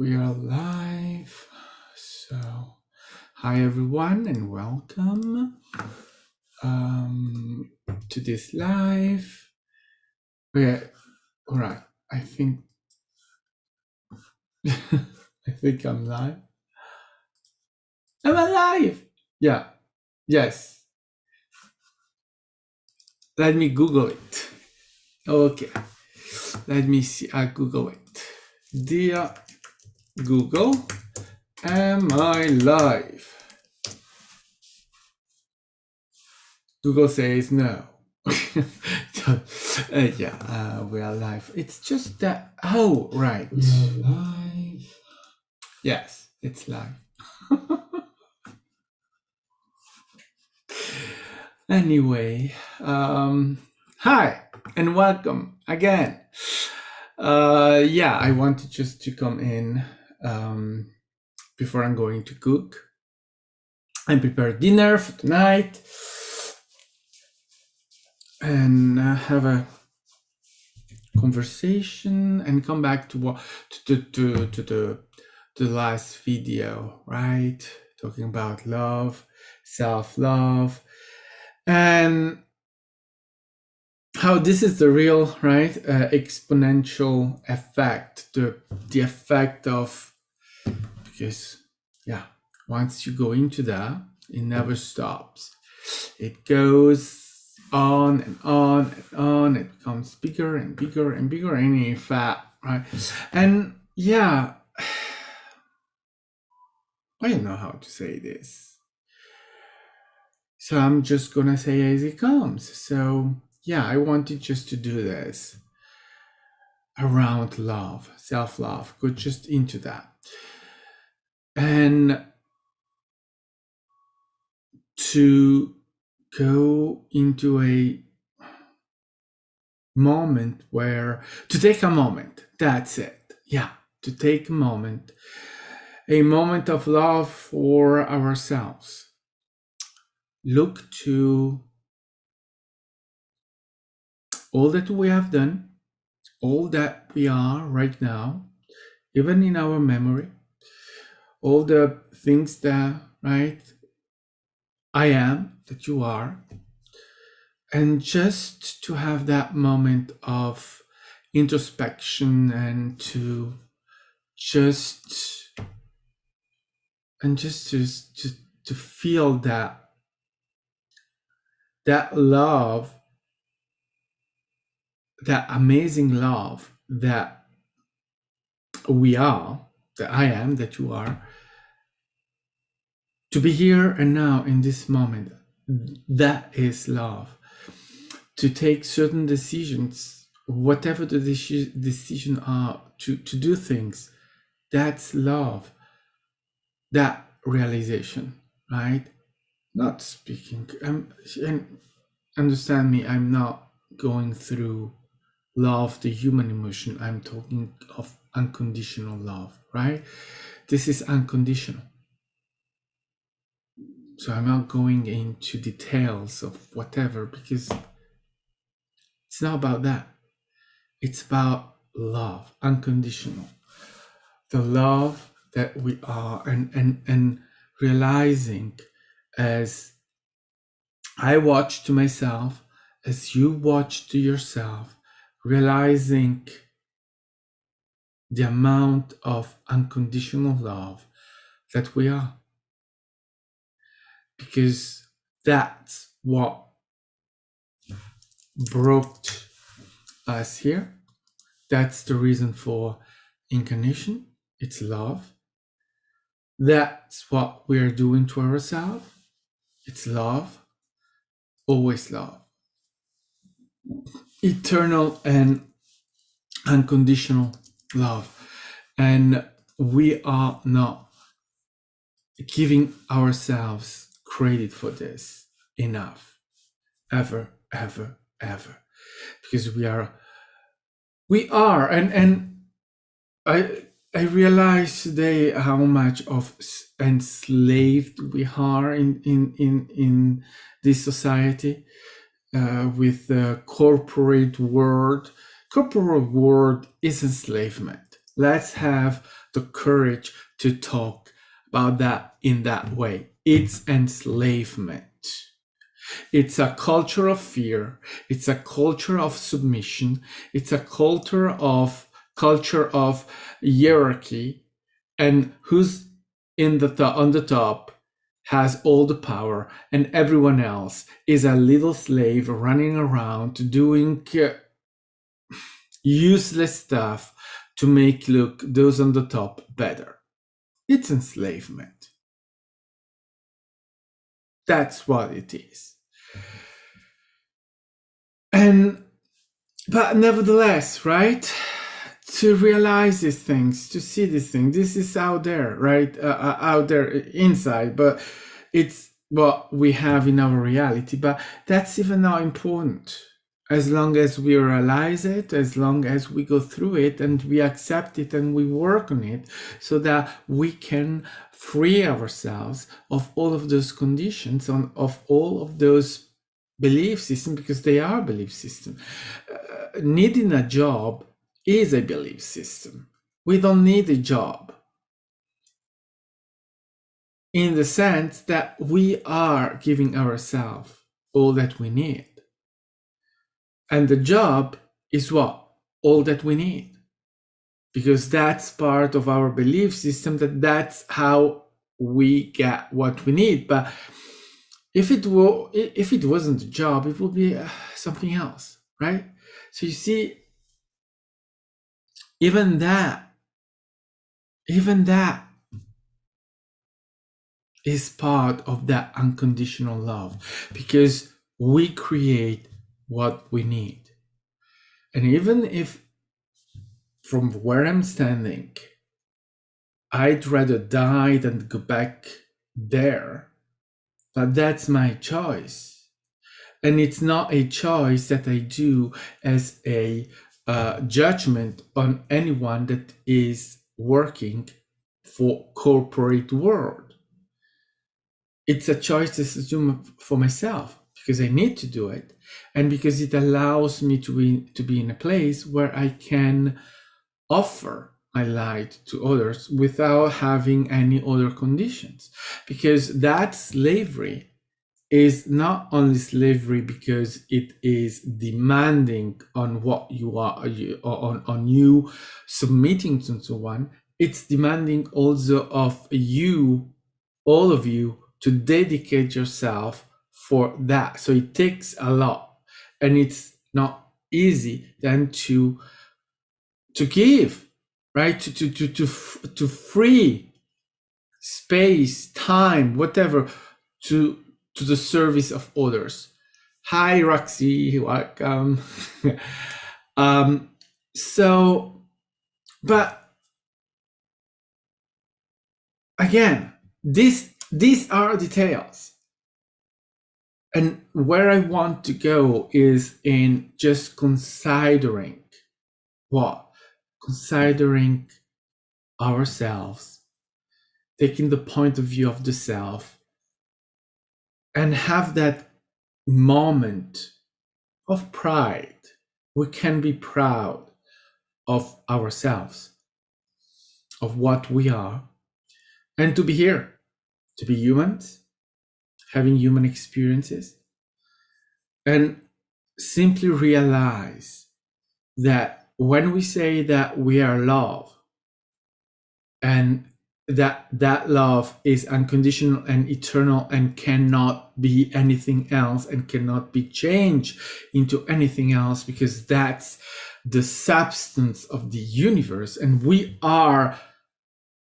We are live. So, hi everyone and welcome to this live. Okay, all right. I think I think I'm live. I'm alive. Yeah. Yes. Let me Google it. Okay. Let me see. I Google it. Dear Google, am I live? Google says no. So, we are live. It's just that. Oh, right. We are live. Yes, it's live. Anyway, hi and welcome again. I wanted just to come in before I'm going to cook and prepare dinner for tonight and have a conversation and come back to what to the last video, right? Talking about love, self-love, and how this is the real, right, exponential effect, the effect of, because once you go into that, it never stops. It goes on and on and on. It becomes bigger and bigger and bigger, and in fact, right? And I don't know how to say this, so I'm just gonna say as it comes. So I wanted just to do this around love, self-love, go just into that, and to go into a moment where, to take a moment, that's it. To take a moment of love for ourselves. Look to all that we have done, all that we are right now, even in our memory, all the things that, right, I am, that you are, and just to have that moment of introspection and to to feel that love, that amazing love that we are, that I am, that you are, to be here and now in this moment. That is love. To take certain decisions, whatever the decision are, to do things, that's love. That realization, right? Not speaking, and understand me, I'm not going through love, the human emotion. I'm talking of unconditional love, right? This is unconditional. So I'm not going into details of whatever, because it's not about that. It's about love, unconditional. The love that we are, and realizing, as I watch to myself, as you watch to yourself, realizing the amount of unconditional love that we are. Because that's what brought us here. That's the reason for incarnation. It's love. That's what we're doing to ourselves. It's love. Always love. Eternal and unconditional love. And we are not giving ourselves credit for this enough. Ever, ever, ever. Because we are, and I realize today how much of enslaved we are in this society, with the corporate world. Corporate world is enslavement. Let's have the courage to talk about that in that way. It's enslavement. It's a culture of fear. It's a culture of submission. It's a culture of hierarchy, and who's on the top has all the power, and everyone else is a little slave running around doing useless stuff to make look those on the top better. It's enslavement. That's what it is. And but nevertheless, right? To realize these things, to see these things, this is out there, right? Out there inside, but it's what we have in our reality. But that's even not important. As long as we realize it, as long as we go through it and we accept it and we work on it, so that we can free ourselves of all of those conditions, of all of those belief systems, because they are belief systems. Needing a job is a belief system. We don't need a job, in the sense that we are giving ourselves all that we need. And the job is what? All that we need. Because that's part of our belief system, that's how we get what we need. But if it wasn't a job, it would be something else, right? So you see, even that is part of that unconditional love, because we create what we need. And even if, from where I'm standing, I'd rather die than go back there, but that's my choice. And it's not a choice that I do as a judgment on anyone that is working for corporate world. It's a choice to do for myself, because I need to do it, and because it allows me to be in a place where I can offer my light to others without having any other conditions. Because that slavery is not only slavery because it is demanding on what you are, on you submitting to someone. It's demanding also of you, all of you, to dedicate yourself for that. So it takes a lot, and it's not easy then to give, right? To free space, time, whatever, to the service of others. Hi, Roxy, welcome. So, but again, these are details. And where I want to go is in just considering what? Considering ourselves, taking the point of view of the self, and have that moment of pride. We can be proud of ourselves, of what we are, and to be here, to be humans, having human experiences, and simply realize that when we say that we are love, and that love is unconditional and eternal and cannot be anything else and cannot be changed into anything else, because that's the substance of the universe, and we are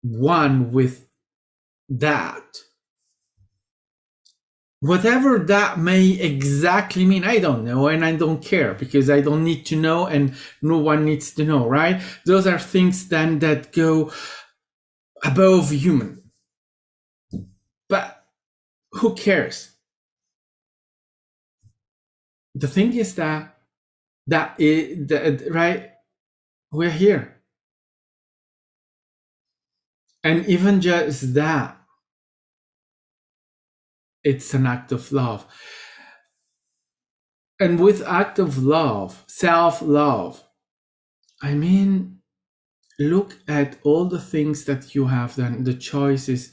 one with that. Whatever that may exactly mean, I don't know, and I don't care, because I don't need to know, and no one needs to know, right? Those are things then that go above human. But who cares? The thing is that right, we're here, and even just that, it's an act of love. And with act of love, self-love, I mean, look at all the things that you have done, the choices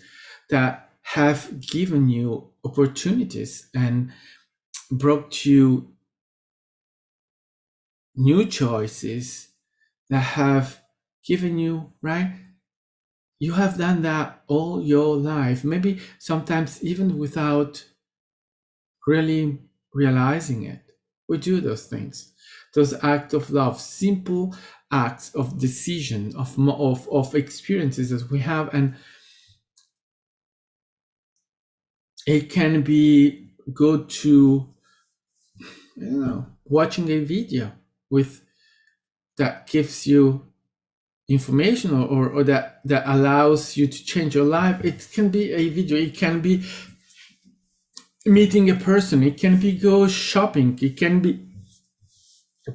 that have given you opportunities and brought you new choices that have given you, right? You have done that all your life, maybe sometimes even without really realizing it. We do those things, those acts of love, simple acts of decision, of experiences that we have. And it can be good to, watching a video with that gives you information, or that allows you to change your life. It can be a video, it can be meeting a person, it can be go shopping, it can be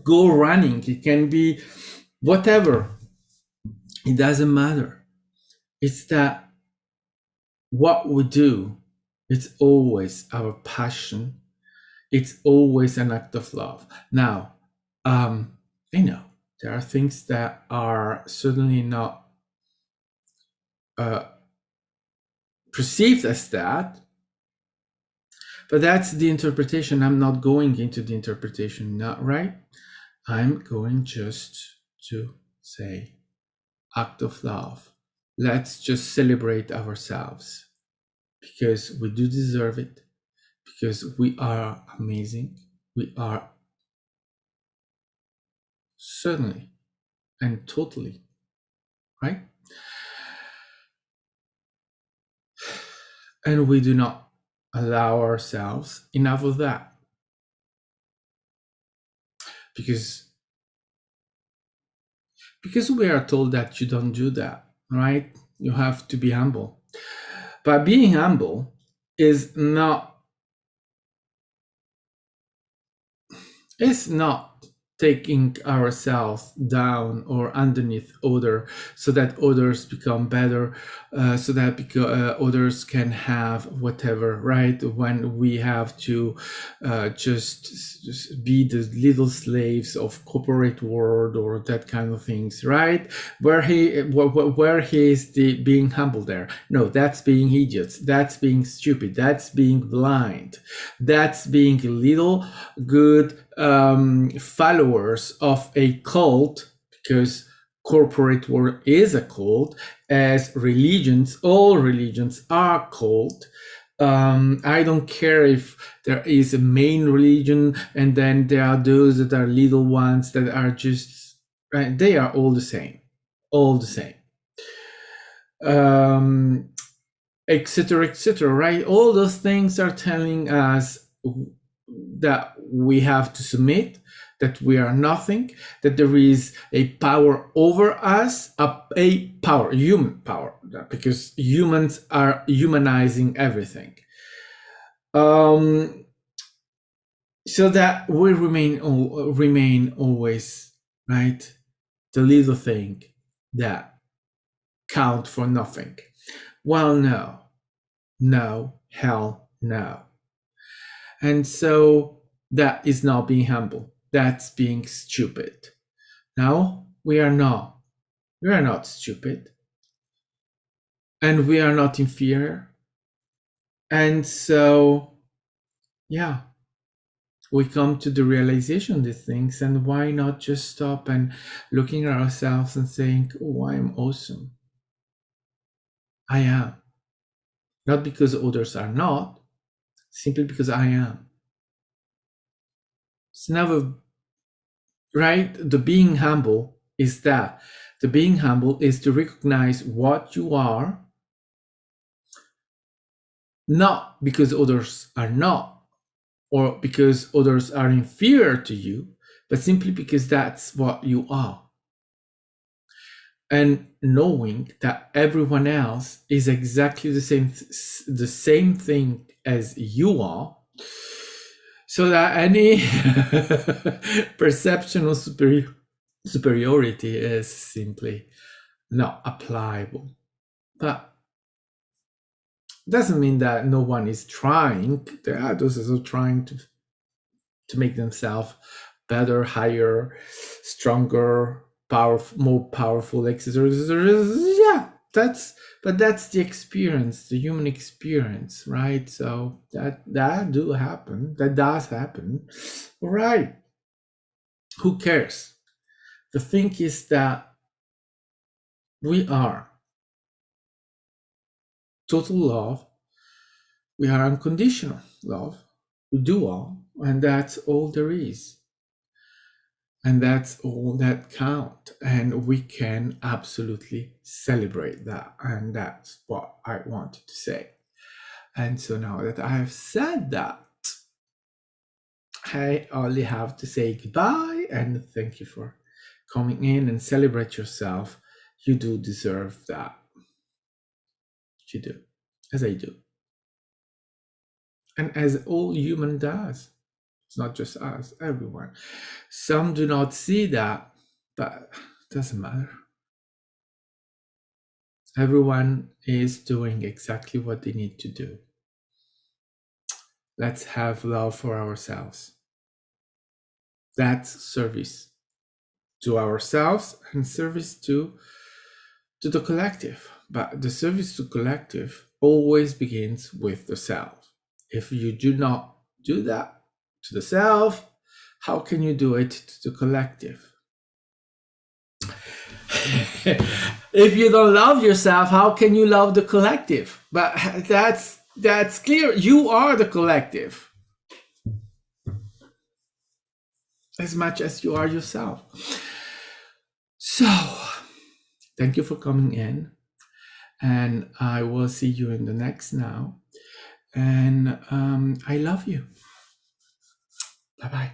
go running, it can be whatever. It doesn't matter. It's that what we do, it's always our passion, it's always an act of love. Now, I know there are things that are certainly not uh, perceived as that, but that's the interpretation. I'm not going into the interpretation, not right. I'm going just to say act of love. Let's just celebrate ourselves because we do deserve it, because we are amazing. We are certainly and totally, right? And we do not allow ourselves enough of that, because we are told that you don't do that, right? You have to be humble. But being humble is not, it's not taking ourselves down or underneath other, so that others become better, so that others can have whatever, right? When we have to just be the little slaves of corporate world or that kind of things, right? Where he is the being humble there? No, that's being idiots, that's being stupid, that's being blind, that's being a little good followers of a cult, because corporate world is a cult, as religions, all religions are cult. I don't care if there is a main religion and then there are those that are little ones that are just, right, they are all the same, all the same. Etc, etc, right? All those things are telling us that we have to submit, that we are nothing, that there is a power over us, a power, human power, because humans are humanizing everything. So that we remain always, right, the little thing that count for nothing. Well, no, no, hell no. And so that is not being humble. That's being stupid. Now, we are not. We are not stupid. And we are not inferior. And so, yeah, we come to the realization of these things. And why not just stop and looking at ourselves and saying, oh, I am awesome. I am. Not because others are not, simply because I am. It's never right. The being humble is that. The being humble is to recognize what you are, not because others are not, or because others are inferior to you, but simply because that's what you are. And knowing that everyone else is exactly the same thing as you are, so that any perception of superiority is simply not applicable. But doesn't mean that no one is trying. There are those who are trying to make themselves better, higher, stronger. more powerful exercises. Yeah, that's the experience, the human experience, right? So that does happen. All right, who cares? The thing is that we are total love, we are unconditional love, we do all, and that's all there is, and that's all that count, and we can absolutely celebrate that, and that's what I wanted to say. And so now that I have said that, I only have to say goodbye and thank you for coming in and celebrate yourself. You do deserve that. You do, as I do, and as all human does. It's not just us, everyone. Some do not see that, but it doesn't matter. Everyone is doing exactly what they need to do. Let's have love for ourselves. That's service to ourselves and service to the collective. But the service to collective always begins with the self. If you do not do that to the self, how can you do it to the collective? If you don't love yourself, how can you love the collective? But that's clear. You are the collective as much as you are yourself. So, thank you for coming in, and I will see you in the next now. And I love you. Bye bye.